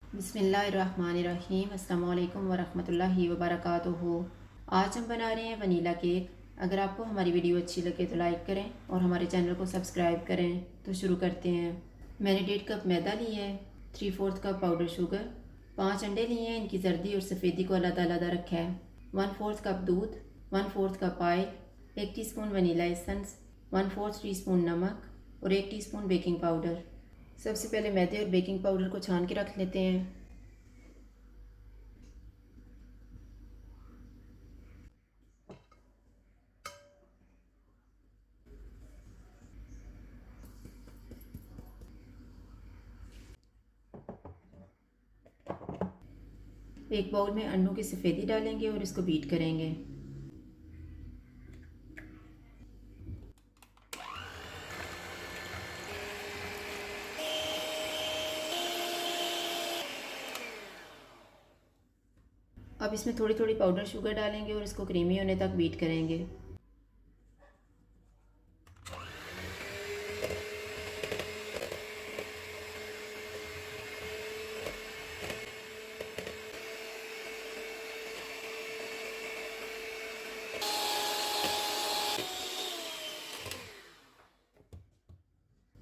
बिस्मिल्लाहिर्रहमानिर्रहीम। अस्सलाम वालेकुम वरहमतुल्लाहि वबरकातुहू। आज हम बना रहे हैं वनीला केक। अगर आपको हमारी वीडियो अच्छी लगे तो लाइक करें और हमारे चैनल को सब्सक्राइब करें। तो शुरू करते हैं। मैंने 1.5 कप मैदा लिया है, 3/4 कप पाउडर शुगर, 5 अंडे लिए हैं, इनकी जर्दी और सफ़ेदी को अलग-अलग रखा है, 1/4 कप दूध, 1/4 cup oil, 1 teaspoon vanilla essence, 1/4 teaspoon नमक और 1 टीस्पून बेकिंग पाउडर। सबसे पहले मैदे और बेकिंग पाउडर को छान के रख लेते हैं। एक बाउल में अंडों की सफ़ेदी डालेंगे और इसको बीट करेंगे। अब इसमें थोड़ी थोड़ी पाउडर शुगर डालेंगे और इसको क्रीमी होने तक बीट करेंगे।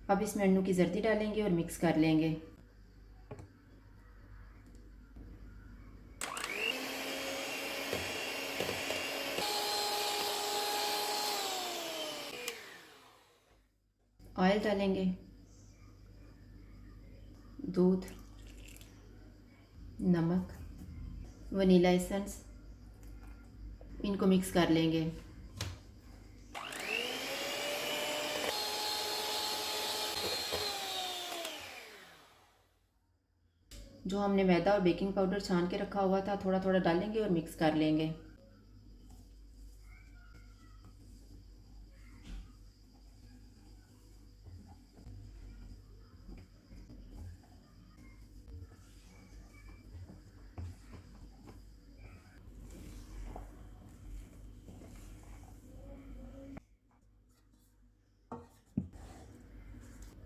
अब इसमें अंडों की जर्दी डालेंगे और मिक्स कर लेंगे। ऑयल डालेंगे, दूध, नमक, वनीला एसेंस, इनको मिक्स कर लेंगे। जो हमने मैदा और बेकिंग पाउडर छान के रखा हुआ था थोड़ा थोड़ा डालेंगे और मिक्स कर लेंगे।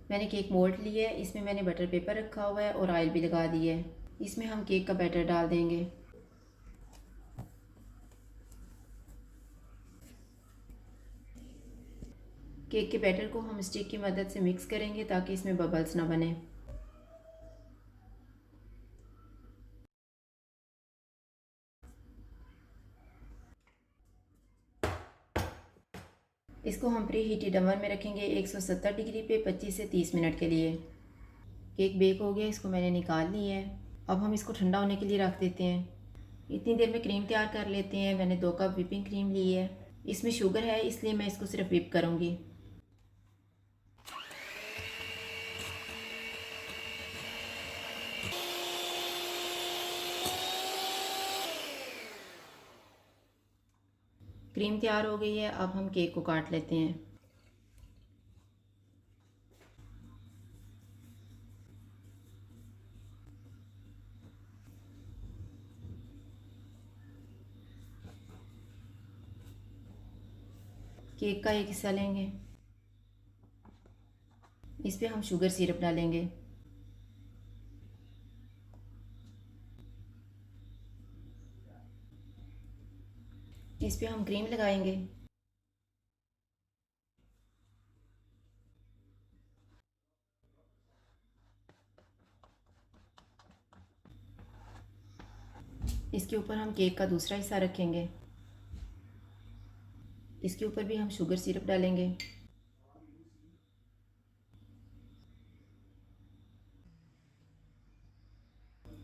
मैंने केक मोल्ड लिया है, इसमें मैंने बटर पेपर रखा हुआ है और ऑयल भी लगा दिया है। इसमें हम केक का बैटर डाल देंगे। केक के बैटर को हम स्टिक की मदद से मिक्स करेंगे ताकि इसमें बबल्स ना बने। इसको हम प्री हीटेड ओवन में रखेंगे 170 डिग्री पे 25 से 30 मिनट के लिए। केक बेक हो गया, इसको मैंने निकाल लिया है। अब हम इसको ठंडा होने के लिए रख देते हैं। इतनी देर में क्रीम तैयार कर लेते हैं। मैंने 2 कप व्हिपिंग क्रीम ली है। इसमें शुगर है इसलिए मैं इसको सिर्फ व्हिप करूँगी। क्रीम तैयार हो गई है, अब हम केक को काट लेते हैं। केक का एक हिस्सा लेंगे, इस पर हम शुगर सिरप डालेंगे। इस पर हम क्रीम लगाएंगे। इसके ऊपर हम केक का दूसरा हिस्सा रखेंगे। इसके ऊपर भी हम शुगर सिरप डालेंगे।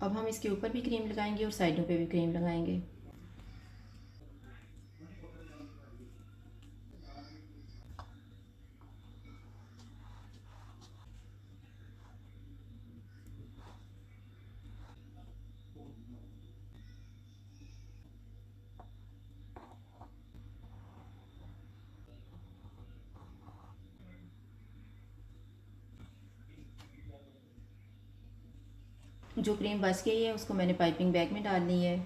अब हम इसके ऊपर भी क्रीम लगाएंगे और साइडों पे भी क्रीम लगाएंगे। जो क्रीम बच गई है उसको मैंने पाइपिंग बैग में डाल ली है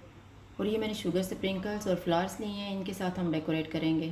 और ये मैंने शुगर स्प्रिंकल्स और फ्लावर्स लिए हैं, इनके साथ हम डेकोरेट करेंगे।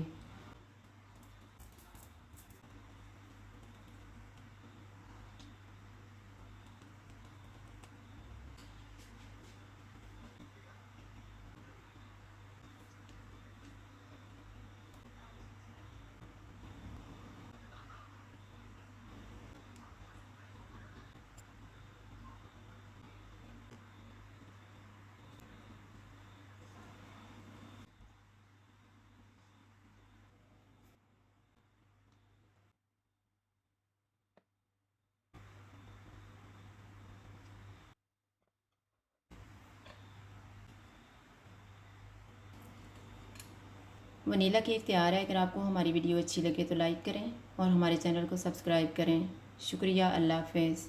वनीला केक तैयार है। अगर आपको हमारी वीडियो अच्छी लगे तो लाइक करें और हमारे चैनल को सब्सक्राइब करें। शुक्रिया। अल्लाह हाफ़िज़।